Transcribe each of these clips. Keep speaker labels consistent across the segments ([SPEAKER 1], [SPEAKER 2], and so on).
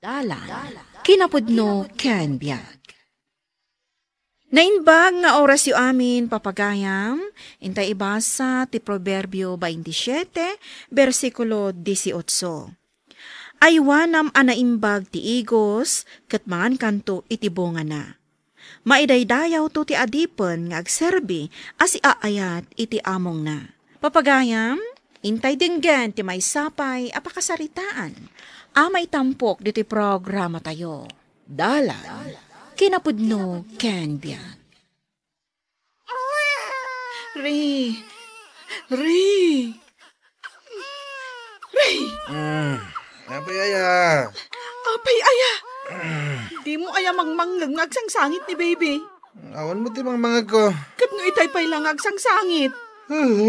[SPEAKER 1] Dalan, kinapudno ken biag. Nainbag nga oras yu amin papagayam, intay ibasa ti Proverbio 27, versikulo 18. Aywanam anaimbag ti igos, ket mangan kanto iti bunga na. Maidaydayaw to ti adipen nga agserbi as iaayat iti among na. Papagayam, intay dinggen ti may sapay apakasaritaan. Amay tampok diti programa tayo. Dalan, kinapudno ken biag. Ray!
[SPEAKER 2] Apay aya.
[SPEAKER 3] Apay aya! Di mo aya mangmangang agsangsangit ni baby.
[SPEAKER 2] Awan mo ti mangmangag ko.
[SPEAKER 3] Kat no itay pay lang agsangsangit.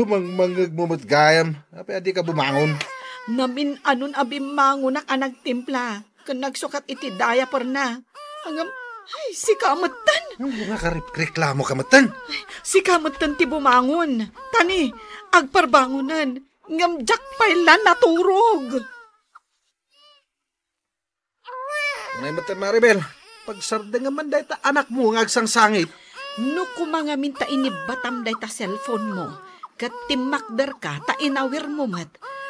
[SPEAKER 2] Mangmangag mo mat gayam. Apay adi ka bumangon.
[SPEAKER 3] Namin anon abimangon ak anag timpla. Kan nagsukat iti diaper na. Hanggang, ay, si kamatan.
[SPEAKER 2] Nga reklamo kamatan.
[SPEAKER 3] Si kamatan ti bumangon. Tani, agparbangunan. Ngamjak pay lan naturog.
[SPEAKER 2] Unay matan Maribel. Pagsarda nga man dahi ta anak mo nga agsangsangit.
[SPEAKER 3] No kumangamin ta inibatam dahi ta cellphone mo. Kat timakdar ka ta inawir mo mat.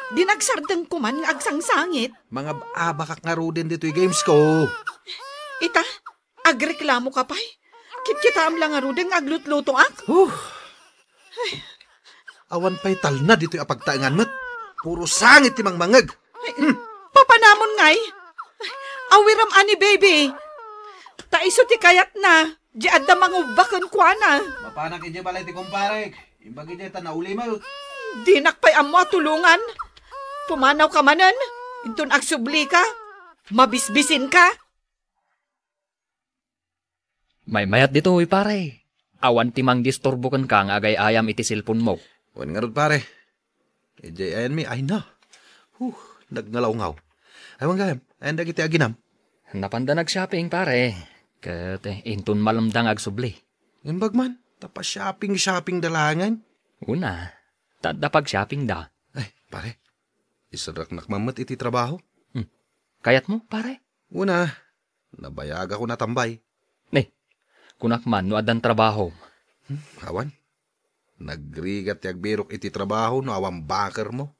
[SPEAKER 3] Dinagsardang kuman nga agsangsangit.
[SPEAKER 2] Mga abakak nga rudin dito'y games ko.
[SPEAKER 3] Ita, agreklamo ka pa'y. Kit-kita am lang nga rudin aglutluto ak.
[SPEAKER 2] Awan pa'y tal na dito'y apagtaangan mat. Puro sangit timang mangag.
[SPEAKER 3] Papanamon ngay. Awiram ani baby. Taiso ti kayat na. Di adda mangubakan kwa na.
[SPEAKER 2] Mapanak ije balay ti kumpare. Imbag ije ta nauli mo.
[SPEAKER 3] Dinak pa'y amo tulungan. Pumanaw ka manan. Intun agsubli ka. Mabisbisin ka.
[SPEAKER 4] May mayat dito, pare. Awan timang disturbukan ka nga agay ayam iti silpon mo.
[SPEAKER 2] Wan nga rod pare. Ije ayan mi ay na. Nagnalaw-ngaw. Ay gayam. Ayan dagiti aginam.
[SPEAKER 4] Napanda nag-shopping, pare. Kat intun malamdang agsubli.
[SPEAKER 2] Imbag man. Tapa shopping dalangan.
[SPEAKER 4] Una, tada pag-shopping da.
[SPEAKER 2] Ay, pare. Isarak nakmamat iti trabaho.
[SPEAKER 4] Kayat mo, pare?
[SPEAKER 2] Una, nabayag ako natambay.
[SPEAKER 4] Kunak man, no adan trabaho.
[SPEAKER 2] Awan, nagrigat yagbirok iti trabaho no awang bakar mo.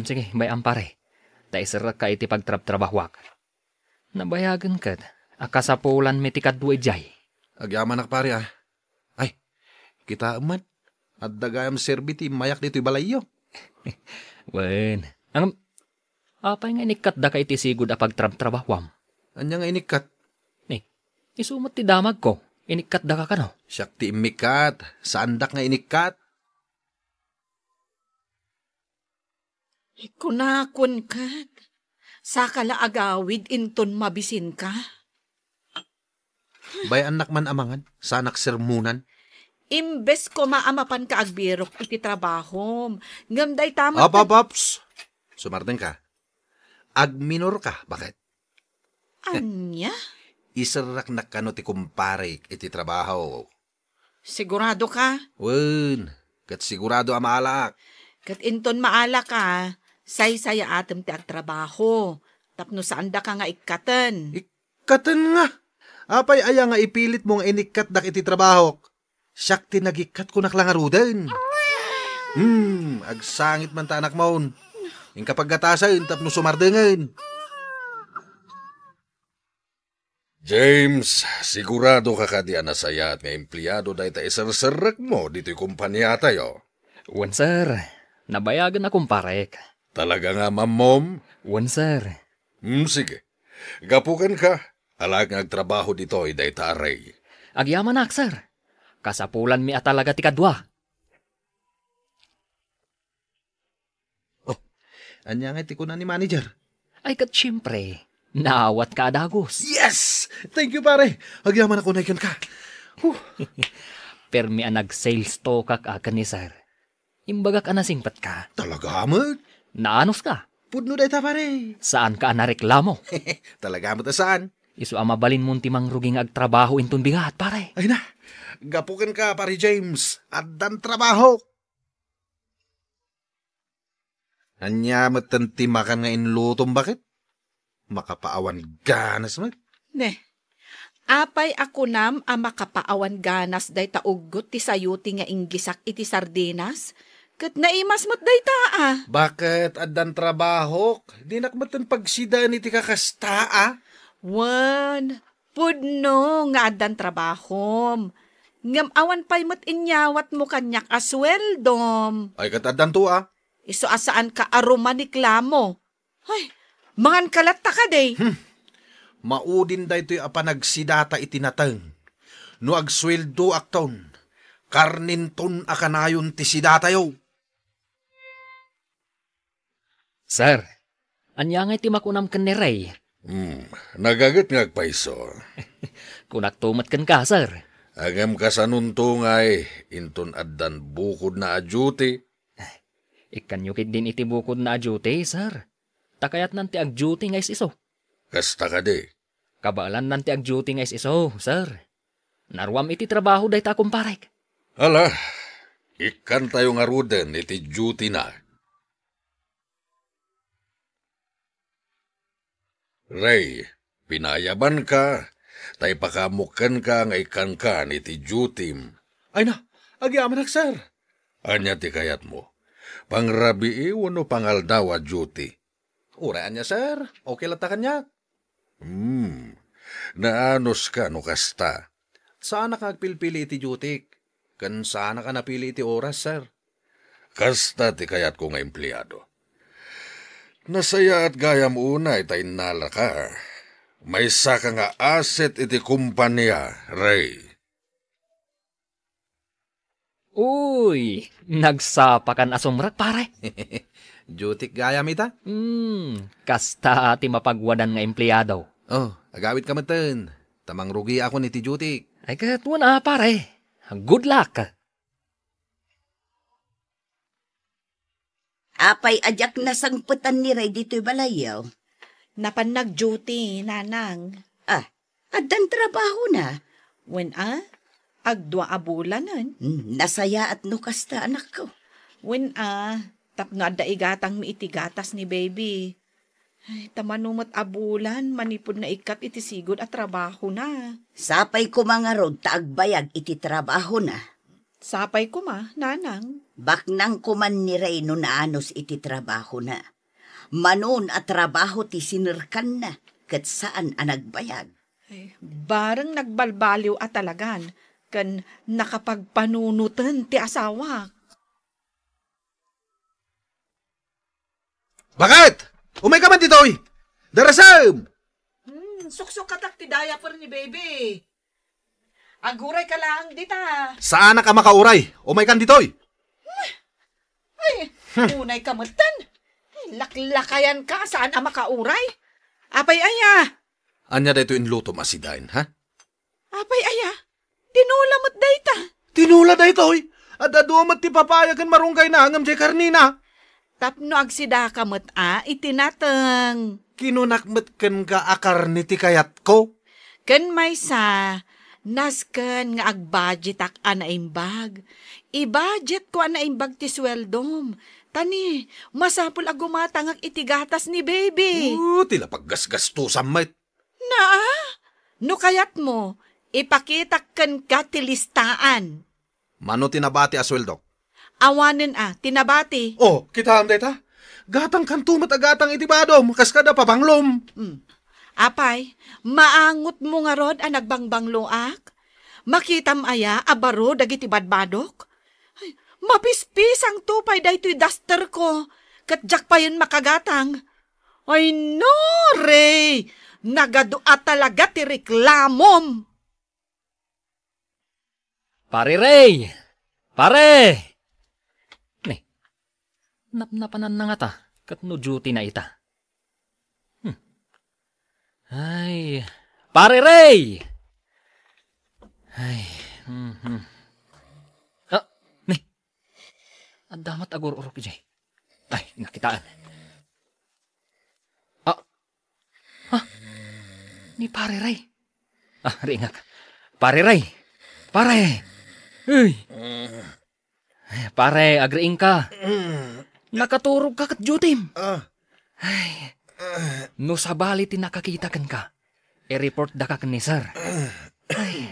[SPEAKER 4] Sige, bayang pare. Taisarak ka iti pagtrab-trabahwak. Nabayagan kat, akasapulan mi ti kadwa ijay.
[SPEAKER 2] Agyaman ak pare ah. Ay, kita aman. At dagayam serbiti mayak dito'y balayo.
[SPEAKER 4] Wen, apay nga inikat da ka iti sigud a pagtrab-trabahwam.
[SPEAKER 2] Anya nga inikat?
[SPEAKER 4] Isumot ti damag ko. Inikat da ka kano?
[SPEAKER 2] Siyak ti imikat. Sandak nga inikat.
[SPEAKER 3] Kunakon ka. Sakala agawid inton mabisin ka.
[SPEAKER 2] Bay anak man amangan. Sanak sermunan.
[SPEAKER 3] Imbes ko maamapan ka agbirok iti trabaho. Ngamday tama.
[SPEAKER 2] Apapaps. Sumarteng ka. Agminor ka. Bakit?
[SPEAKER 3] Anya?
[SPEAKER 2] Isarak na kano ti kumpare iti trabaho.
[SPEAKER 3] Sigurado ka?
[SPEAKER 2] Wen, kat sigurado amalak.
[SPEAKER 3] Kat inton maala ka, say-saya atem ti agtrabaho. Tapno saan da ka nga ikatan.
[SPEAKER 2] Ikatan nga. Apay aya nga ipilit mo nga inikat dak iti trabaho. Siyak ti nagikat ko naklangarudan. Agsangit man ta anak maun. Yung kapag gatasan, tapno sumardengan.
[SPEAKER 5] James, sigurado ka ka di anasaya at may empleyado dahi ta isarsarak mo dito'y kumpanya tayo.
[SPEAKER 4] Wan sir, nabayagan akong parek.
[SPEAKER 5] Talaga nga mamom?
[SPEAKER 4] Wan sir.
[SPEAKER 5] Sige. Gapukan ka. Alag nga agtrabaho dito'y dahi ta aray.
[SPEAKER 4] Agyaman ak sir. Kasapulan mi atalaga ti kadwa.
[SPEAKER 2] Anya nga iti ko na ni manager.
[SPEAKER 4] Ay kat siyempre. Naawat ka adagos.
[SPEAKER 2] Yes! Thank you, pare. Agyaman ako na ikan ka.
[SPEAKER 4] Permi nag-sales to kak akan ni sir. Imbagak anasingpat ka.
[SPEAKER 2] Talaga mo?
[SPEAKER 4] Naanos ka?
[SPEAKER 2] Pudno da ita, pare.
[SPEAKER 4] Saan ka nareklamo?
[SPEAKER 2] Talaga mo ta saan?
[SPEAKER 4] Isu amabalin mo timang ruging agtrabaho intun bigat, pare.
[SPEAKER 2] Ay na, gapukan ka, pare James. Addan trabaho. Anya matantimakan nga inlutong bakit? Makapaawan ganas man.
[SPEAKER 3] Ne, apay ako nam ang makapaawan ganas day taugot ti sayuti nga inggisak iti sardinas. Kat naimas mo't day taa.
[SPEAKER 2] Bakit addan trabaho? Di nakmatan pagsida ni ti kakasta.
[SPEAKER 3] Wan, pudno nga adan trabahom. Ngam awan pa'y mo't inyawat mo kanyak asweldom.
[SPEAKER 2] Ay kat addan to
[SPEAKER 3] Iso asaan ka aroma ni klamo. Ay, mangan kalat ta ka day.
[SPEAKER 2] Maudin da ito'y apanagsidata itinatang. No agsweldo akton. Karninton akanayon ti sidata yo.
[SPEAKER 4] Sir, anya nga iti makunam ken ni Ray.
[SPEAKER 5] Nagagat nga agpaiso.
[SPEAKER 4] Kunak tumat ken ka, sir.
[SPEAKER 5] Agam ka sa nuntungay, inton addan bukod na adyuti.
[SPEAKER 4] Ikanyukit din iti bukod na adyute, sir. Takayat nanti agdyute nga iso.
[SPEAKER 5] Kasta ka di.
[SPEAKER 4] Kabalan nanti agdyute nga iso, sir. Narwam iti trabaho day ta kumparek.
[SPEAKER 5] Hala, ikan tayo nga ruden iti duty na. Ray, pinayaban ka, tay pakamukan ka nga ikan ka iti duty.
[SPEAKER 2] Ay na, agyaman sir.
[SPEAKER 5] Anya ti kayat mo. Pangrabi wano pangaldawa duty.
[SPEAKER 2] Uraan niya sir, okay lata kanya.
[SPEAKER 5] Naanos ka no kasta.
[SPEAKER 2] Saan ka agpilpili iti dutik? Kan saan ka napili iti oras sir?
[SPEAKER 5] Kasta ti kayat ko nga empleyado. Nasaya at gayam una itay nala ka. May saka nga asset iti kumpanya, Ray.
[SPEAKER 4] Uy, nagsapakan asumrak, pare.
[SPEAKER 2] Dutik gayam ita?
[SPEAKER 4] Kasta ati mapagwadan nga empleyado.
[SPEAKER 2] Oh, agawit ka matan. Tamang rugi ako ni ti dutik.
[SPEAKER 4] Ay katuan pare. Good luck.
[SPEAKER 6] Apay ajak na sangputan ni Ray dito'y balayaw.
[SPEAKER 3] Napan nag-duty, nanang.
[SPEAKER 6] Adan trabaho na.
[SPEAKER 3] When agdwa abulanan.
[SPEAKER 6] Nasaya at nukasta anak ko.
[SPEAKER 3] When tapno adda igatang miitigatas ni baby. Ay, tamanumot abulan, manipod na ikat iti sigod at trabaho na.
[SPEAKER 6] Sapay ko mga rod taagbayag iti trabaho na.
[SPEAKER 3] Sapay ko nanang.
[SPEAKER 6] Baknang kuman ni Ray no naanos iti trabaho na. Manon at trabaho ti sinirkan na. Kat saan anagbayag.
[SPEAKER 3] Ay, barang nagbalbaliw at talagan. Kan nakapagpanunutan ti asawa.
[SPEAKER 2] Bakit? Umay ka man dito'y! Darasam!
[SPEAKER 3] Suksok katak ti diaper ni baby. Aguray ka lang dita.
[SPEAKER 2] Saan ka makauray? Umay kan dito'y!
[SPEAKER 3] Ay, unay kamutan. Laklakayan ka, saan ang makauray? Apay aya.
[SPEAKER 2] Anya da ito inluto masidain, ha?
[SPEAKER 3] Apay aya. Tinulamot dayta.
[SPEAKER 2] Tinula da ito'y! At adumat ti papayagan marunggay na angam jay karnina.
[SPEAKER 3] Tapno agsida kamot itinateng.
[SPEAKER 2] Kinunakmet ken ka akar ni ti kayat ko.
[SPEAKER 3] Ken maysa, nasken nga agbudget ak anaimbag. I-budget ko anaimbag ti sweldom. Tani, masapul agumatangak itigatas ni baby.
[SPEAKER 2] Tila paggasgastusan met.
[SPEAKER 3] No kayat mo, ipakitak ken ka ti listaan.
[SPEAKER 2] Mano tinabati asweldok?
[SPEAKER 3] Awanen tinabati.
[SPEAKER 2] Oh, kita am dayta. Gatang kantumat agatang itibadom, kaskada pabanglom.
[SPEAKER 3] Apay, maangot mo nga rod ang nagbangbangloak? Makitam aya, abaro, dagiti badbadok? Ay, mapispis ang tupay daytoy duster ko, katjak pa yun makagatang. Ay no, Ray! Nagadua talaga ti reklamom!
[SPEAKER 4] Pare Ray! Pare! Napnapanan na nga ta, kat no duty na ita. Ay, pare Ray! Ay, ang damat agor-urok jay. Ay, nakitaan. Ni pare Ray. Ringak. Pare Ray. Pare! Uy! Pare, agriing ka. Nakaturog ka kat dutim. Ay, No sabali ti nakakita kan ka, i-report da ka ni sir. Ay,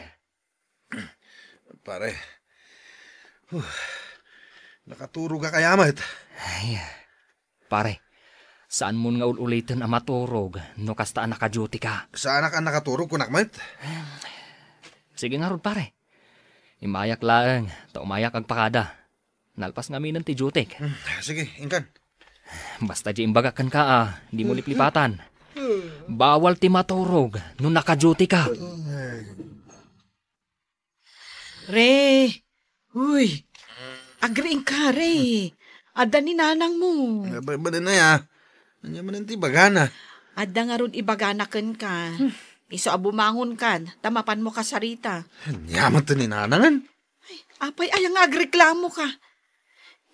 [SPEAKER 2] Pare, nakaturo ka kayamat.
[SPEAKER 4] ay, pare, saan mo nga ulitin ang maturog no kastaan naka-duty ka?
[SPEAKER 2] Sa anak ang nakaturo kunakmat?
[SPEAKER 4] Sige nga rod pare. Imayak lang, ta umayak ag pakada. Nalpas nga minan ti duty.
[SPEAKER 2] Sige, ingkan.
[SPEAKER 4] Basta di imbagakan ka di mo liplipatan. Bawal ti maturog no naka-duty ka.
[SPEAKER 3] Re, uy, agriing ka, Re. Ada ni nanang mo.
[SPEAKER 2] Ba na ya? Anya man ang tibagana.
[SPEAKER 3] Ada nga ron ibaganakan ka. Iso abumangon kan, tamapan mo ka sarita.
[SPEAKER 2] Yaman to ni nanangan.
[SPEAKER 3] Apay ay ang agreklamo ka.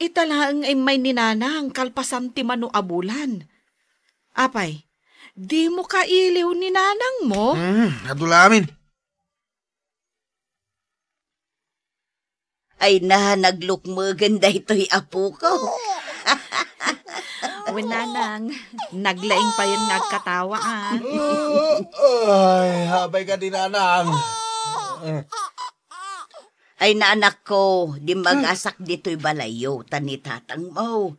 [SPEAKER 3] Italaang ay may ninanang kalpasan ti mano abulan. Apay, di mo kailiw ni nanang mo?
[SPEAKER 2] Adulamin.
[SPEAKER 6] Ay nahanagluckmagan da ito'y apo ko.
[SPEAKER 3] Nanang, naglaing pa yun nagkatawaan.
[SPEAKER 2] Ay, habay ka din nanang.
[SPEAKER 6] Ay naanak ko, di magasak dito'y balayo, tani tatang mo.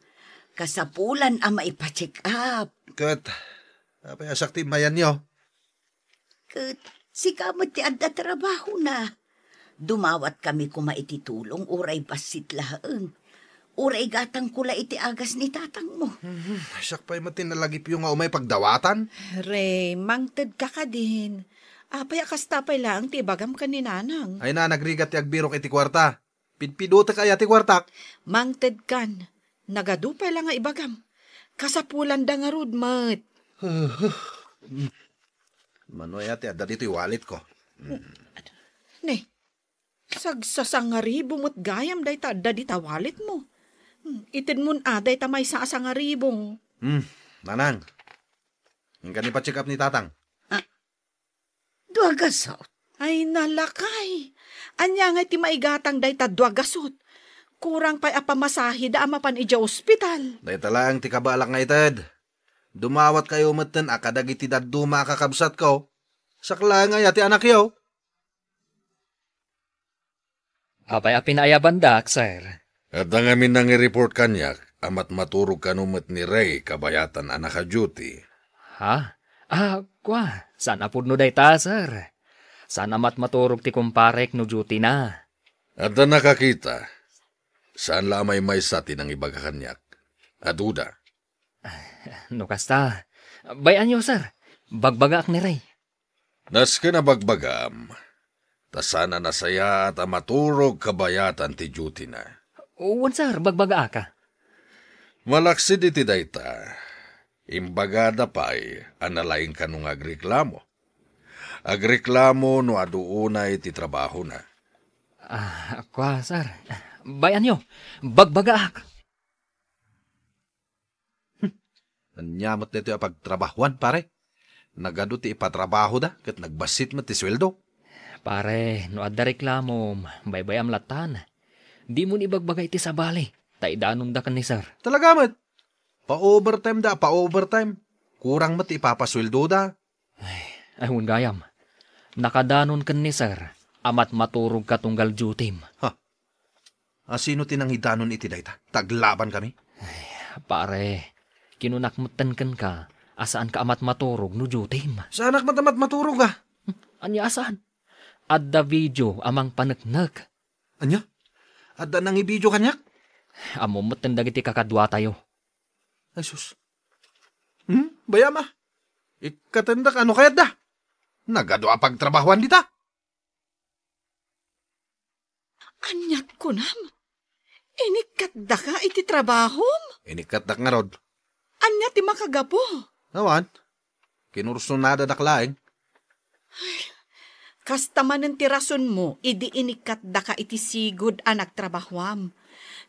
[SPEAKER 6] Kasapulan ang maipacheck up.
[SPEAKER 2] Kat, habay asak ti mayan nyo.
[SPEAKER 6] Kat, si kamot ti adda trabaho na. Dumawat kami kumaititulong, uray basit laang. Uray gatang kula iti agas ni tatang mo.
[SPEAKER 2] Asak pa'y matinalagip yung nga umay pagdawatan.
[SPEAKER 3] Re, mangted ka ka din. Apay akastapay lang, tibagam ka ni nanang.
[SPEAKER 2] Ay na, nagrigat ti agbirok iti kwarta. Pinpiduta kaya ti kwartak.
[SPEAKER 3] Mangted kan, nagadupay lang nga ibagam. Kasapulan da nga rudmat.
[SPEAKER 2] Manoy ati, adda dito'y wallet ko.
[SPEAKER 3] Ne, sagsasangari bumot gayam day ta dadi tawalit mo. Itin mun aday ta may sa asangaribong.
[SPEAKER 2] Nanang. Ang gani pa check up ni tatang.
[SPEAKER 6] Duagasot.
[SPEAKER 3] Ay nalakay. Anya nga ti maigatang day ta duagasot. Kurang pa'y apamasahi da amapan ija ospital.
[SPEAKER 2] Day talang ti kabalak nga itad. Dumawat kayo matan akadag iti daduma kakabsat ko. Sakla nga yati anak yaw.
[SPEAKER 4] Apay apinayaban dak, sir.
[SPEAKER 5] At ang amin nang i-report kanyak, amat maturog kanumat ni Ray kabayatan anak ka-duty.
[SPEAKER 4] Ha? Kwa, saan apod no day ta, sir? Saan amat maturog ti kumparek no duty na?
[SPEAKER 5] At ang nakakita, saan lamay may sati ng ibaga kanyak? Aduda.
[SPEAKER 4] No kasta, bayan nyo, sir. Bagbagak ni Ray.
[SPEAKER 5] Nas ka na bagbagam, ta sana nasaya at maturog kabayatan ti duty na.
[SPEAKER 4] Uwan, sir, bagbaga ka.
[SPEAKER 5] Malaksid iti dayta, imbagada pa'y analaing ka nung agreklamo. Agreklamo no aduunay ti trabaho na.
[SPEAKER 4] Kwa, sir. Bayan nyo, bagbaga ka.
[SPEAKER 2] Nanyamot nito yung pagtrabahuan, pare. Nagado ti ipatrabaho da, kat nagbasit mo ti sweldo.
[SPEAKER 4] Pare, no adda reklamo, baybayam latan. Di mo ni bagbagay ti sabali. Taidanom da kan ni sir.
[SPEAKER 2] Talaga mat. Pa-overtime da, pa-overtime. Kurang mat ipapasweldo da.
[SPEAKER 4] Ay, gayam. Nakadanon kan ni sir. Amat maturog ka tunggal dutim.
[SPEAKER 2] Sino tinanghidanon iti dayta? Taglaban kami?
[SPEAKER 4] Pare, kinunakmutan kan ka. Asaan ka amat maturog no dutim?
[SPEAKER 2] Sa anak matamat maturog ka?
[SPEAKER 4] Anya asaan? Adda video amang panagnak.
[SPEAKER 2] Anya? Adda nang ibidyo kanyak?
[SPEAKER 4] Amumutan dagiti kakadwa tayo.
[SPEAKER 2] Ay sus. Bayama. Ikatandak ano kaya da? Nagado pagtrabahuan dita.
[SPEAKER 3] Anyat ko nam. Inikat da ka iti trabahom?
[SPEAKER 2] Inikatak nga rod.
[SPEAKER 3] Anya ti makagapo?
[SPEAKER 2] Nawan. Kinursunada daklaeng.
[SPEAKER 3] Kastaman ng tirason mo, idi inikat da ka iti sigud anak trabahwam.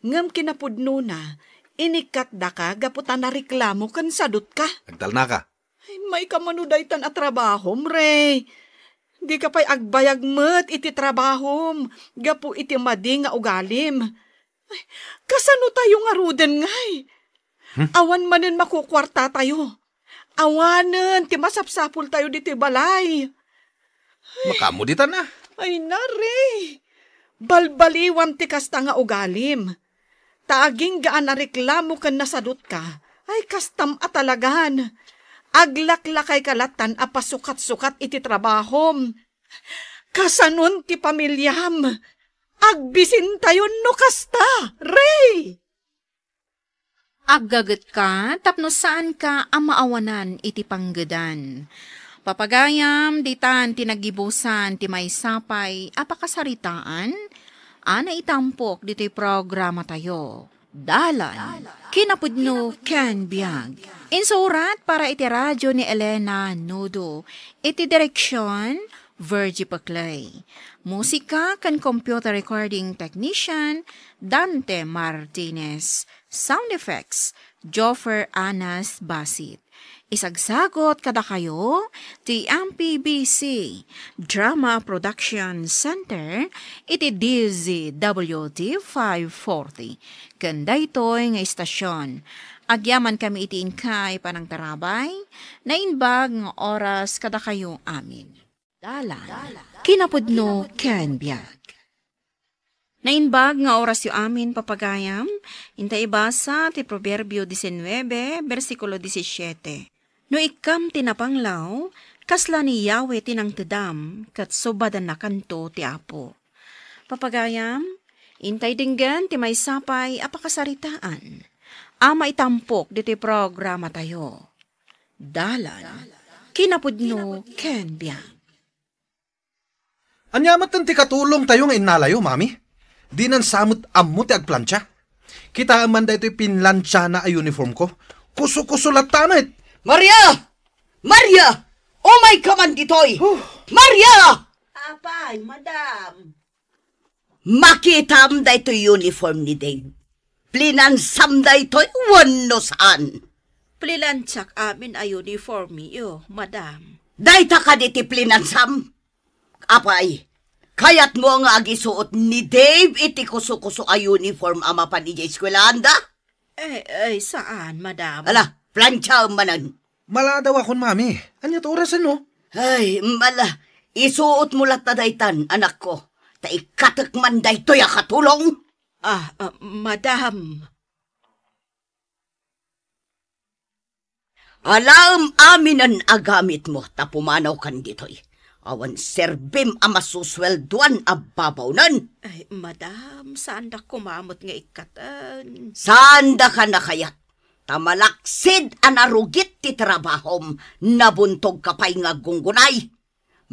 [SPEAKER 3] Ngam kinapudno na, inikat da ka gaputan na reklamo kan sadot ka.
[SPEAKER 2] Nagtal na ka.
[SPEAKER 3] Ay, may kamanudaytan at trabahom, Ray. Di ka pa'y agbayag met iti trabahom, gapu iti madi nga ugalim. Ay, kasano tayo nga ruden ngay? Awan manin makukwarta tayo. Awanan, ti masapsapul tayo dito balay.
[SPEAKER 2] Makamuditan na.
[SPEAKER 3] Ay nare, balbaliwan ti kasta nga ugalim. Taaging gaan na reklamo kan nasadot ka, ay kastam atalagan. Aglaklakay kalatan a pasukat-sukat iti trabahom. Kasanon ti pamilyam. Agbisin tayo no kasta, Ray!
[SPEAKER 1] Aggaget ka, tapno saan ka ang maawanan iti panggedan. Papagayam, ditan tinagibusan ti may sapay, apakasaritaan, ana itampok dito'y programa tayo. Dalan, kinapudno ken biag. Insurat para iti radyo ni Elena Nudo, iti direksyon, Virgie Paclay. Musika kan computer recording technician, Dante Martinez. Sound effects, Joffer Anas Basit. Isagsagot kada kayo, ti MPBC Drama Production Center, iti DZWD 540. Kanda ito'y nga istasyon. Agyaman kami iti inkay panang tarabay, na inbag ng oras kada kayo amin. Dalan, kinapudno ken biag. Nainbag nga oras yu amin papagayam, inta ibasa ti Proverbio 19, versikulo 17. No ikam tinapanglaw, kasla ni Yahweh tinang tedam, kat subadan na kanto ti Apo. Papagayam, intay dinggan ti may sapay apakasaritaan. Ama itampok diti programa tayo. Dalan, kinapudno ken biag.
[SPEAKER 2] Anyamat ti katulong tayo nga inalayo, mami. Di nan samot ammo ti agplansya. Kita man da ito'y pinlansya na a uniform ko. Kuso-kuso latanit.
[SPEAKER 6] Maria! Maria! Oh my kaman ditoy! Maria!
[SPEAKER 1] Apay, madam.
[SPEAKER 6] Makitam da ito uniform ni Dave. Plinansam da ito'y wano saan.
[SPEAKER 1] Plilansak amin a uniform yo, madam.
[SPEAKER 6] Dahita ka diti plinansam. Apay, kayat mo nga agisuot ni Dave iti kuso-kuso a uniform ama pa ni eskwelahan da?
[SPEAKER 1] Saan, madam?
[SPEAKER 6] Ala, plancha manan.
[SPEAKER 2] Mala daw akon, mami. Anya to orasan, no?
[SPEAKER 6] Ay, mala, isuot mo lat na daytan, anak ko. Ta ikatek man daytoy a katulong.
[SPEAKER 1] Madam.
[SPEAKER 6] Alam aminan agamit mo, ta pumanaw kan ditoy. Awan serbim a masuswelduan a babawnan.
[SPEAKER 1] Ay, madam, saan da kumamot nga ikatan?
[SPEAKER 6] Saan da ka nakayat? Tamalaksid anarugit ti trabahom, nabuntog kapay nga gunggunay.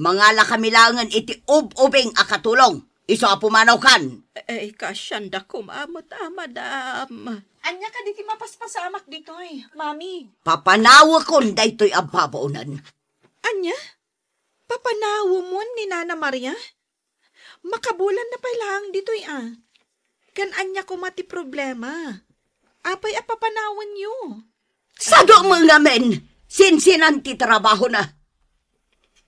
[SPEAKER 6] Mangala kamilangan iti ub-ubing akatulong, iso a pumanaw kan.
[SPEAKER 1] Ay, kasyan da kumamot madam. Anya ka di ti mapaspasamak ditoy, mami.
[SPEAKER 6] Papanawa kon daytoy a babawnan.
[SPEAKER 3] Anya? Papanawo mo ni Nana Maria? Makabulan na pailang dito'y Kan anya ko mati problema. Apay apapanawan nyo.
[SPEAKER 6] Sado mga men, sinsinan ti trabaho na.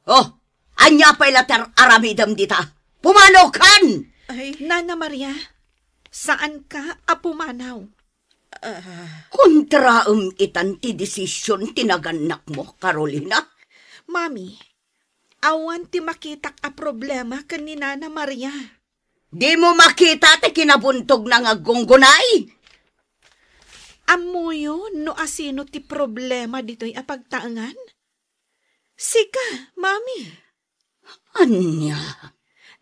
[SPEAKER 6] Oh, anya pa'y latar aramidam dita. Pumanaw kan!
[SPEAKER 3] Ay, Nana Maria, saan ka apumanaw?
[SPEAKER 6] Kontraam itan ti desisyon tinaganak mo, Carolina.
[SPEAKER 3] Mami, awan ti makitak a problema kan ni Nana Maria.
[SPEAKER 6] Di mo makita ti kinabuntog na nga gunggunay.
[SPEAKER 3] Amuyo no asino ti problema dito'y apagtaangan? Sika, mami.
[SPEAKER 6] Anya?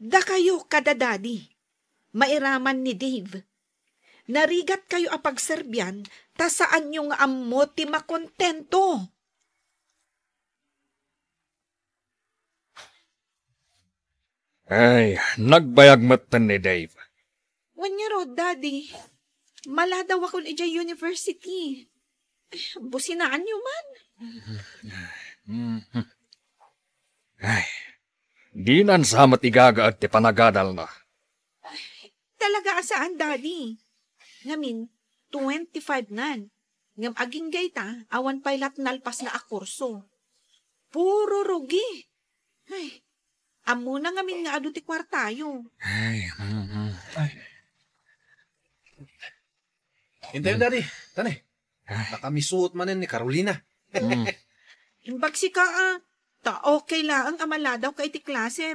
[SPEAKER 3] Da kayo kada daddy. Mairaman ni Dave. Narigat kayo apagserbyan, ta saan yung ammo ti makontento.
[SPEAKER 4] Ay, nagbayagmatan ni Dave.
[SPEAKER 3] Wanya ro, daddy. Mala daw akong ija university. Businaan nyo man.
[SPEAKER 4] Ay, di nan samat igagaad ti panagadal na.
[SPEAKER 3] Talaga asaan, daddy? Ngamin, 25 nan. Ngam aging gayta, awan pailat nalpas na akurso. Puro rugi. Ay, amo na ngamin nga adu ti kwartayo.
[SPEAKER 2] Hintayin, daddy. Tani. Baka misuot manin ni Carolina.
[SPEAKER 3] Imbag si ka ta okay lang ang amaladaw kay ti klase.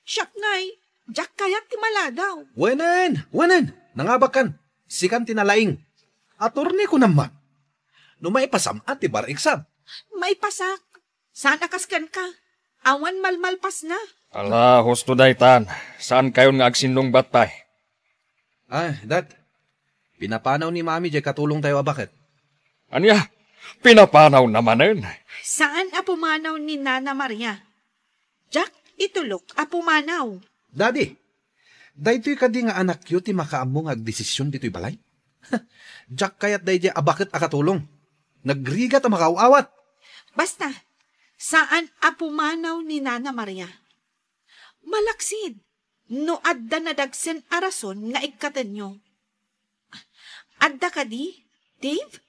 [SPEAKER 3] Siyak ngay, Jack kayat ti maladaw.
[SPEAKER 2] Wanan, nangabakan, sikan tinalaing. Atorni ko naman. No may pasam at ti bar exam.
[SPEAKER 3] May pasak. Saan akaskan ka? Awan malmalpas na.
[SPEAKER 4] Ala, husto daytan. Saan kayon nga agsinlong batpay?
[SPEAKER 2] Dad. Pinapanaw ni Mami jay katulong tayo abakit.
[SPEAKER 4] Anya, pinapanaw namanen.
[SPEAKER 3] Saan apumanaw ni Nana Maria? Jack, itulok apumanaw.
[SPEAKER 2] Daddy, daytoy kadi nga anak yu ti makaamong agdesisyon dito'y balay. Jack kayat day jay abakit akatulong. Nagrigat ang makaawat.
[SPEAKER 3] Basta, saan apumanaw ni Nana Maria? Malaksid, no adda na dagsen arason nga ikatan nyo. Adda ka di, Dave?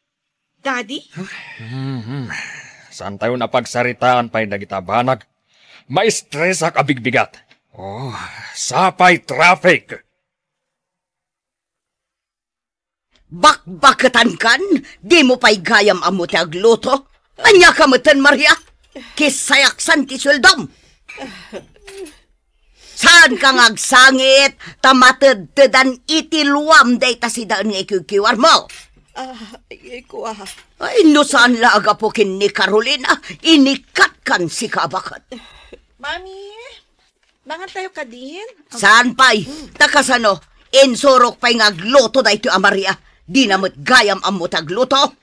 [SPEAKER 3] Daddy?
[SPEAKER 4] Saan tayo napagsaritaan pa'y nagitabanag? Ma-stress ak abigbigat. Oh, sapay traffic.
[SPEAKER 6] Bakbakatan kan, di mo pa'y gayam amo ti agluto. Anya ka matan, Maria? Kisayaksan ti suldom. Saan ka ngagsangit, tamatad-tadan itiluam day tasidaan nga ikikiwar mo? Ay, no saan laaga po kin ni Carolina, inikat kan si kabakat.
[SPEAKER 3] Mami, bangan tayo ka din?
[SPEAKER 6] Saan pa'y? Takasano, insurok pa'y ngagluto day ti Maria. Di namot gayam amo tagluto.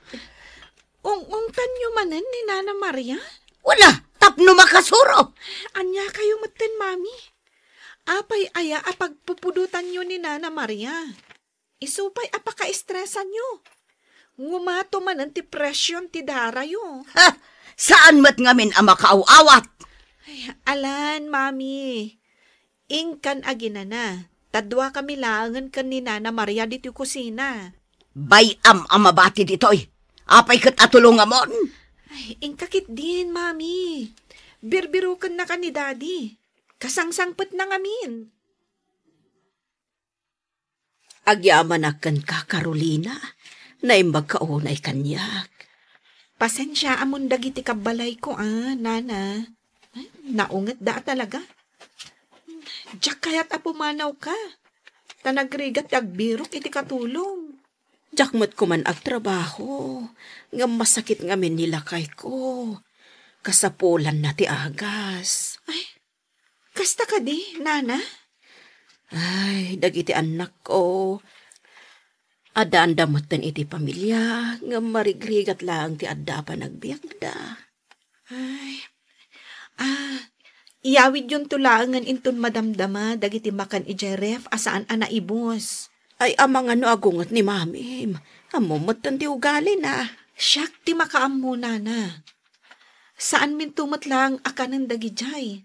[SPEAKER 3] Ungtan nyo manan ni Nana Maria?
[SPEAKER 6] Wala, tapno makasuro.
[SPEAKER 3] Anya kayo maten, Mami? Apay aya apagpupudutan nyo ni Nana Maria. Isupay apaka-estresan nyo. Ngumato man ang ti presyon ti darayo.
[SPEAKER 6] Ha, saan mat ngamin ang makaawawat?
[SPEAKER 3] Ay, alan, Mami. Ingkan aginana. Tadwa kami langan kan ni Nana Maria dito kusina.
[SPEAKER 6] Bayam ang mabati dito'y. Apay kat atulong amon.
[SPEAKER 3] Ay, ingkakit din, Mami. Birbirukan na ka ni Daddy. Kasangsangpet na ngamin.
[SPEAKER 7] Agyaman akan ka, Carolina. Naimbag kaunay kanyak.
[SPEAKER 3] Pasensya amon dagiti kabalay ko, Nana. Ay, naungat da talaga. Diyak kaya't apumanaw ka. Tanagrigat agbirok iti katulong.
[SPEAKER 7] Jakmat ko man agtrabaho. Nga masakit ngamin nilakay ko. Kasapulan na ti agas.
[SPEAKER 3] Ay, kasta ka di, Nana?
[SPEAKER 7] Ay, dagiti anak ko. Adaan damutan iti pamilya. Nga marigrigat lang ti adda pa nagbiagda.
[SPEAKER 3] Ay, iyawid yung tulangan intun madamdama dagiti makan ijeref asaan anaibos.
[SPEAKER 7] Ay, amang ano agungot ni Mami. Amumatan ti ugali na.
[SPEAKER 3] Siyak ti makaammo, Nana. Saan min tumat lang akanan dagijay?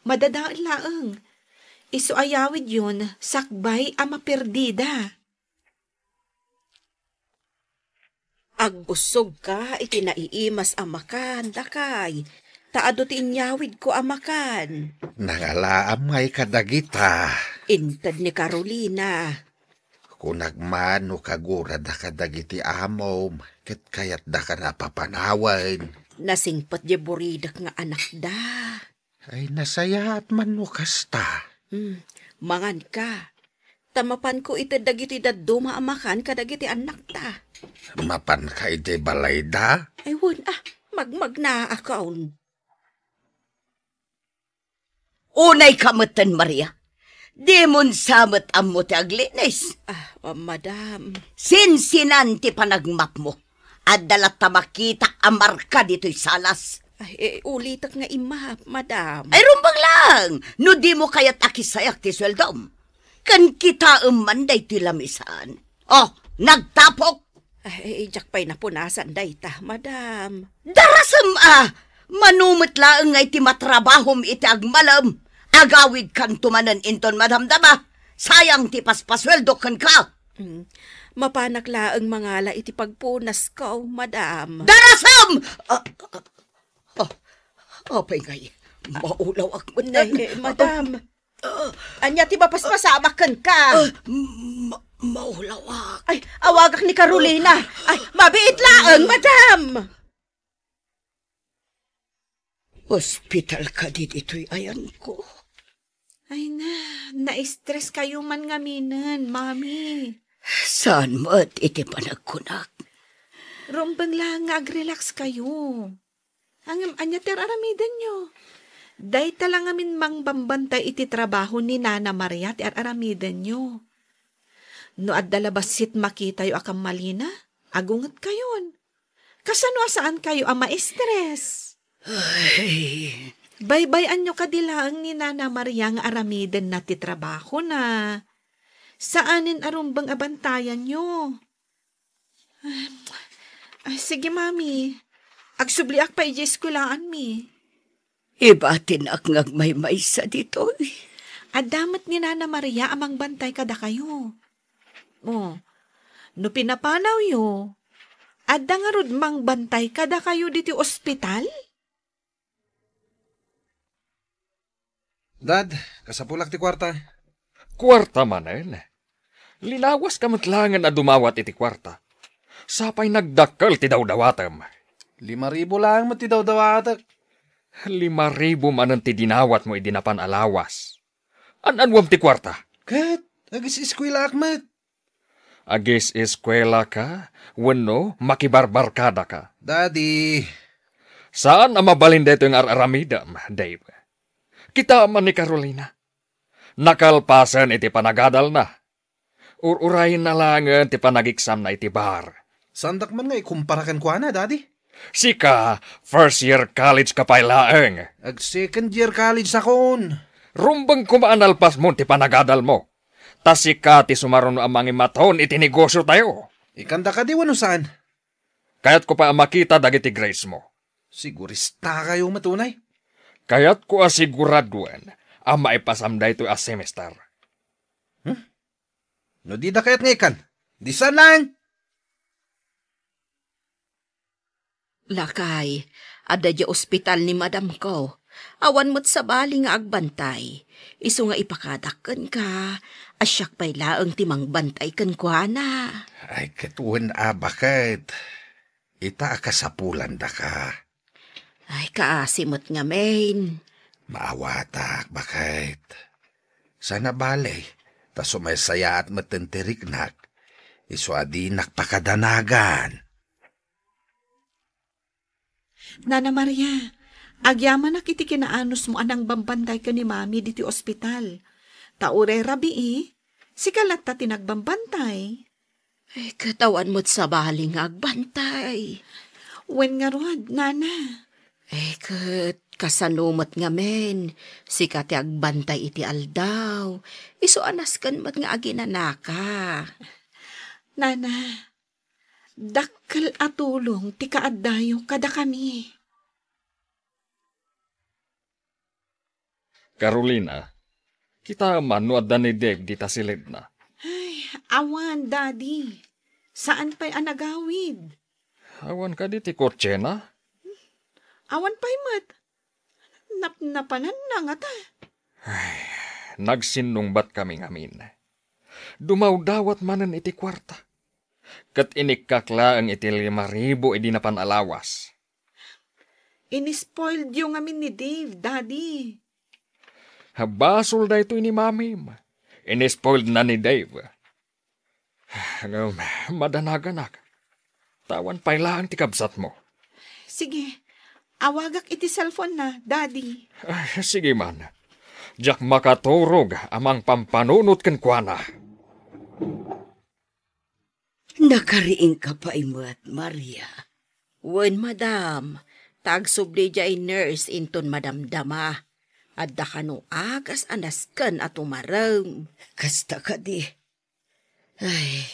[SPEAKER 3] Madadaan laang. Isu ayawid yun, sakbay ama perdida.
[SPEAKER 7] Agbusog ka, iti naiimas amakan, dakay. Taado ti inyawid ko amakan.
[SPEAKER 5] Nangalaam ngay kadagita.
[SPEAKER 7] Intad ni Carolina.
[SPEAKER 5] Kung nagmano kagura da kadagiti amom, ket kayat da ka napapanawan.
[SPEAKER 7] Nasingpat di buridak nga anak da.
[SPEAKER 5] Ay nasaya at manukas ta.
[SPEAKER 7] Mangan ka. Tamapan ko iti dagiti daduma amakan kadagiti anak ta.
[SPEAKER 5] Mapan ka iti balay da?
[SPEAKER 7] Ay wun, magmag na akaon.
[SPEAKER 6] Unay kamatan, Maria. Di mon samet ammo ti aglinis.
[SPEAKER 7] Madam.
[SPEAKER 6] Sinsinan ti panagmap mo. At dalat ta makita amarka dito'y salas.
[SPEAKER 7] Ay, ulitak nga imap, madam.
[SPEAKER 6] Ay, rumbang lang. No di mo kaya't akisayak ti sweldom. Kan kita manday ti lamisan. Oh, nagtapok.
[SPEAKER 7] Ay, jakpay na punasan day ta, madam.
[SPEAKER 6] Darasam manumit lang nga iti matrabahom iti agmalam. Agawid kan tumanan inton madamdama. Sayang ti paspasweldo kan ka.
[SPEAKER 7] Mapanakla ang mangala iti pagpunas ko, madam.
[SPEAKER 6] Darasam! Apay ngay, maulaw akman na.
[SPEAKER 7] Madam, anya ti mapaspasamakan ka.
[SPEAKER 6] Maulaw ak.
[SPEAKER 7] Ay, awagak ni Carolina. Ay, mabiit laang, madam.
[SPEAKER 6] Hospital ka dito'y ayan ko.
[SPEAKER 3] Ay na-stress kayo man ngaminan, Mami.
[SPEAKER 6] Saan mo't iti panagkunak?
[SPEAKER 3] Rumbang lang nga ag-relax kayo. Ang anyater aramidan nyo. Day talang amin mang bambantay iti trabaho ni Nana Maria ti aramidan nyo. No addalabasit makita yo akam malina, agungat kayon. Kasano saan kayo ang ma-stress?
[SPEAKER 6] Ay,
[SPEAKER 3] Baybayan nyo kadilaang ni Nana Maria nga aramidan na ti trabaho na. Saanin arumbang abantayan nyo? Ay, sige, Mami. Agsubliak pa iji-eskulaan mi.
[SPEAKER 6] ibatin ak ngagmaymay sa dito'y.
[SPEAKER 3] Adamat ni Nana Maria amang bantay kada kayo. Oh, no pinapanaw yo, adda nga rod mang bantay kada kayo dito ospital?
[SPEAKER 2] Dad, kasapulak ti kwarta.
[SPEAKER 4] Kwarta manen. Linawas ka matlangan na dumawat iti kwarta. Sapay nagdakkel ti dawdawatem.
[SPEAKER 2] 5,000 lang mo ti daw-dawatak.
[SPEAKER 4] 5,000 manan ti dinawat mo idinapan alawas. Anwam ti kwarta?
[SPEAKER 2] Kat, agis iskwila akmat.
[SPEAKER 4] Agis eskwela ka, wenno makibarbarkada ka.
[SPEAKER 2] Daddy,
[SPEAKER 4] Saan ang mabalin dito yung araramidam, Dave? Kita man ni Carolina. Nakalpasan iti panagadal na. Ururayin na lang ti panagiksam na iti bar.
[SPEAKER 2] sandak man nga ikumparakan ko na, Daddy.
[SPEAKER 4] Sika, first year college ka pa ilaeng.
[SPEAKER 2] Ag second year college akon.
[SPEAKER 4] Rumbang kumaanalpas mo ti panagadal mo. Tasika ti sumaron ang mga maton iti negosyo tayo.
[SPEAKER 2] Ikanda ka di wano saan.
[SPEAKER 4] Kaya't ko pa makita dagiti grace mo.
[SPEAKER 2] Sigurista kayo matunay.
[SPEAKER 4] Kaya't ko asiguraduan ang maipasamda ito a semester.
[SPEAKER 2] No di da kayat nga ikan. Di saan lang.
[SPEAKER 7] Lakay, ada di ospital ni madam ko. Awan mo't sa bali nga agbantay. Iso nga ipakadakan ka. Asyak pa'y laang timang bantay kan kwa na.
[SPEAKER 5] Ay, katuan bakit? Ita kasapulan da ka.
[SPEAKER 7] Ay, kaasimot nga main.
[SPEAKER 5] Maawatak, bakit? Sana balay, ta sumaysaya at matentiriknak. Iso adi nakpakadanagan.
[SPEAKER 3] Nana Maria, agyaman na kiti kinaanos mo anang bambantay ka ni Mami diti ospital. Taure rabii, sikalat ta tinagbambantay.
[SPEAKER 7] Ay, katawan mo't sa bali nga agbantay.
[SPEAKER 3] Wen nga rod, Nana.
[SPEAKER 7] Ay, kasanumot nga men. Sikat agbantay iti aldaw. Iso anas kan mat nga aginanaka.
[SPEAKER 3] Nana, dakkel atulong ti kaaddayo kada kami.
[SPEAKER 4] Carolina, kita manuad da ni Dave di tasilid na.
[SPEAKER 3] Ay, awan, Daddy. Saan pa'y anagawid?
[SPEAKER 4] Awan ka di ti kotse na?
[SPEAKER 3] Awan pa'y mat. Napanan na nga ta.
[SPEAKER 4] Nagsinungbat kami ngamin. Dumawdawat manan iti kwarta. Kat inikakla ang iti 5,000 idi napan alawas.
[SPEAKER 3] Inispoiled yung amin ni Dave, Daddy.
[SPEAKER 4] Habasol da ito ni Mamim. Inispoiled na ni Dave. Madanagan. Tawan pa'y lang ti kabsat mo.
[SPEAKER 3] Sige, awagak iti cellphone na, Daddy.
[SPEAKER 4] Sige man. Diyak makaturog amang pampanunot ken kuana.
[SPEAKER 6] Nakariing ka pa imat, Maria.
[SPEAKER 7] Wen, madam. Tagsubli jay nurse inton madamdama. Adda kanu agas anasken at umarang.
[SPEAKER 6] Kasta ka di. Ay,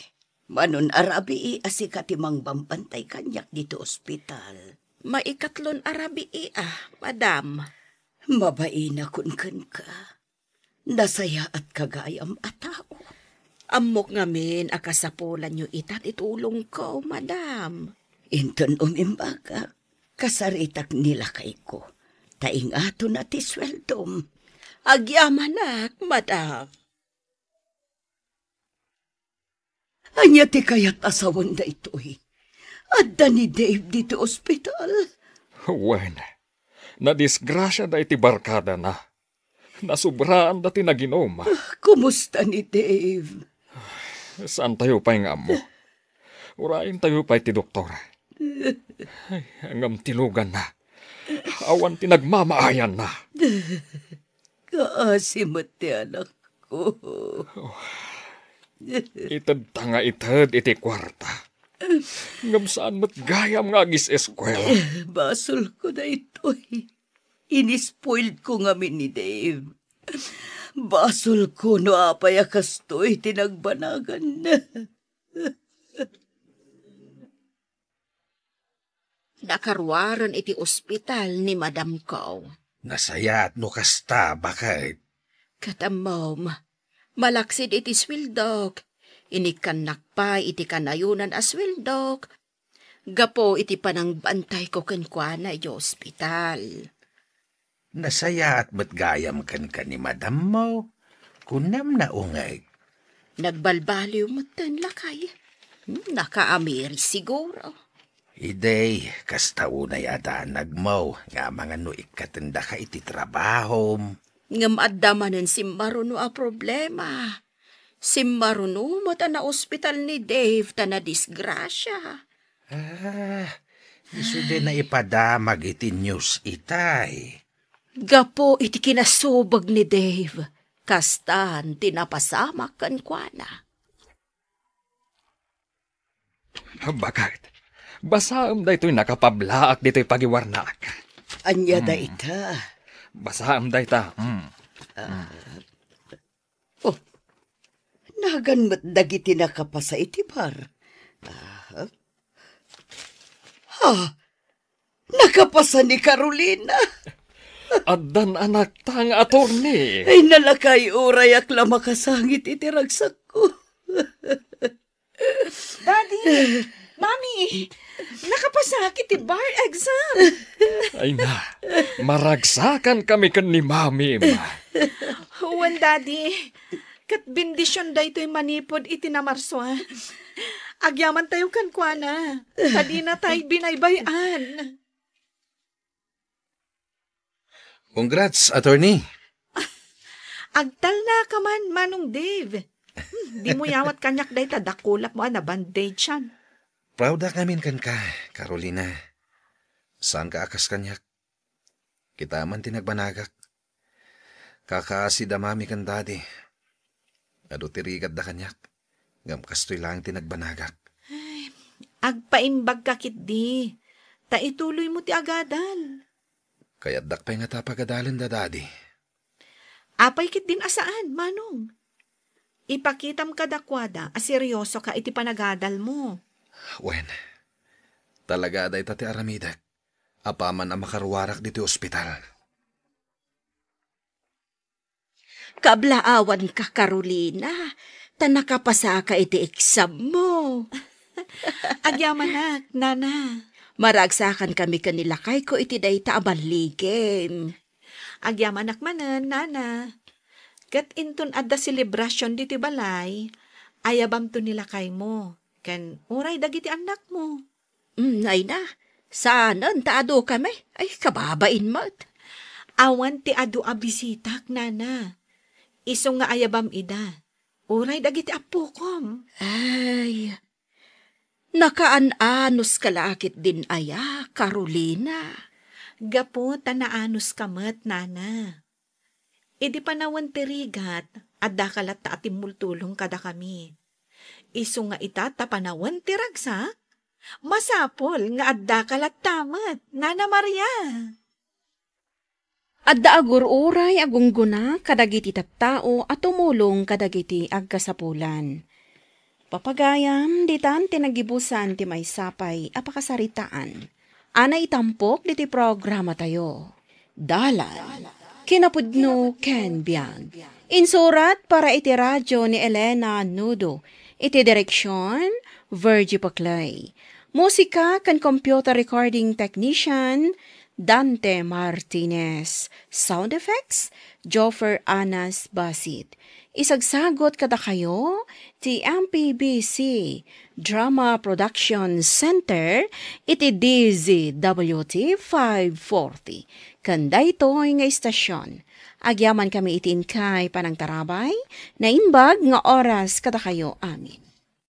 [SPEAKER 6] manon arabi asikatimang bambantay kanyak dito ospital.
[SPEAKER 7] Maikatlon arabi madam.
[SPEAKER 6] Mabain na kun ka. Nasaya at kagayam at tao.
[SPEAKER 7] Amok ngamin akasapulan nyo itat itulong ko, madam.
[SPEAKER 6] Inton umimbaga, kasaritak nila kay ko. Taing ato na ti sweldom.
[SPEAKER 7] Agyamanak, madam.
[SPEAKER 6] Anya ti kayat asawan da ito'y. Adda ni Dave dito ospital.
[SPEAKER 4] Wen, Nadisgrasya da iti barkada na. Nasubraan dati naginom.
[SPEAKER 6] Kumusta ni Dave?
[SPEAKER 4] Saan tayo pa'y nga mo? Urain tayo pa'y ti doktor. Ay, hanggang tilugan na. Awan tinagmamaayan na.
[SPEAKER 6] Kaasimot ti anak ko.
[SPEAKER 4] Itad tanga itad iti kwarta. Ngam saan mo't gayam nga agis eskwela.
[SPEAKER 6] Basol ko na ito'y. Inispoiled ko ngamin ni Dave. Basol ko no apay akasto'y tinagbanagan na.
[SPEAKER 7] Nakarwaran iti ospital ni Madam Cow.
[SPEAKER 5] Nasayat no kasta, bakit?
[SPEAKER 7] Katamom, malaksid iti swildok. Inikanak pa iti kanayunan as swildok. Gapo iti panangbantay ko kenkwana iti ospital.
[SPEAKER 5] Nasayat ba't gayam kan ni madam mo? Kunam na ungay.
[SPEAKER 7] Nagbalbaliw mo ten lakay. Nakaamiri siguro.
[SPEAKER 5] Iday, kasta unay ada nagmaw, nga mga no ikatanda ka iti trabaho.
[SPEAKER 7] Ngam addamanen si Maruno a problema. Si Maruno mo ta na ospital ni Dave ta na disgrasya.
[SPEAKER 5] Iso din na ipadamag iti news itay.
[SPEAKER 7] Gapo iti kinasubag ni Dave. Kastan tinapasamak kankwana.
[SPEAKER 4] Bakit? Basaam da ito'y nakapablaak dito'y pagiwarnaak.
[SPEAKER 6] Anya da ita.
[SPEAKER 4] Basaam da ita.
[SPEAKER 6] Naganmat dagiti nakapasa iti bar. Nakapasa ni Carolina.
[SPEAKER 4] Addan anak tang atorni.
[SPEAKER 6] Ay nalakay uray akla makasangit iti ragsak ko.
[SPEAKER 3] Daddy! Mami! Nakapasakit ti bar exam!
[SPEAKER 4] Ay na, maragsakan kami kan ni Mami, ma.
[SPEAKER 3] Huwan, Daddy. Kat bindisyon da ito'y manipod iti na Marso. Agyaman tayo kankwana. Kadi na tayo binaybayan.
[SPEAKER 2] Congrats, attorney.
[SPEAKER 3] Agtal na ka man, Manong Dave. Di mo yawat kanyak day tadakulap mo na bandage yan.
[SPEAKER 2] Proud namin kan ka, Carolina. Saan ka akas kanyak? Kita man tinagbanagak. Kakaasida mami kan daddy. Ado tirigad da kanyak. Ngam kastoy lang tinagbanagak.
[SPEAKER 3] Agpaimbag kakit di. Ta ituloy mo ti agadal.
[SPEAKER 2] Kaya't dakpay nga tapagadalan da daddy.
[SPEAKER 3] Apay kit din asaan, Manong. Ipakitam ka dakwada, seryoso ka iti panagadal mo.
[SPEAKER 2] Wen, talaga aday tati aramidak. Apaman ang makarwarak dito ospital.
[SPEAKER 7] Kablaawan ka, Carolina. Ta nakapasa ka iti exam mo.
[SPEAKER 3] Agyaman na, nana.
[SPEAKER 7] Maragsakan kami kanilakay ko iti dayta abaligim.
[SPEAKER 3] Agyaman akmanan, nana. Kat inton adda celebration diti balay, ayabam to nilakay mo. Kan uray dagiti anak mo.
[SPEAKER 7] Ay na, saan taado kami? Ay, kababain mo't.
[SPEAKER 3] Awan ti adu a bisitak, nana. Iso nga ayabam ida. Uray dagiti apukom.
[SPEAKER 7] Ay, nakaanos kalakit din aya, Carolina.
[SPEAKER 3] Gapo tanaanos kamet, nana. Idi panawan tirigat, adda kalat ta atimultulong kada kami. Isu nga ita tapanawan tiragsa, masapol nga adda kalat tamat, Nana Maria.
[SPEAKER 1] Adda agur-uray agungguna kadagiti tattao at tumulong kadagiti agkasapulan. Papagayam ditan tinagibusan ti may sapay apakasaritaan. Ana itampok diti programa tayo. Dalan. Kinapudno Ken Biag. Insurat para iti radyo ni Elena Nudo. Iti direksyon, Virgie Paclay. Musika kan computer recording technician, Dante Martinez. Sound effects, Joffer Anas Basit. Isagsagot kada kayo, ti MPBC Drama Production Center, iti DZWT 540. Kanday to'y nga istasyon. Agyaman kami itin kay panang tarabay, na inbag nga oras kada kayo amin.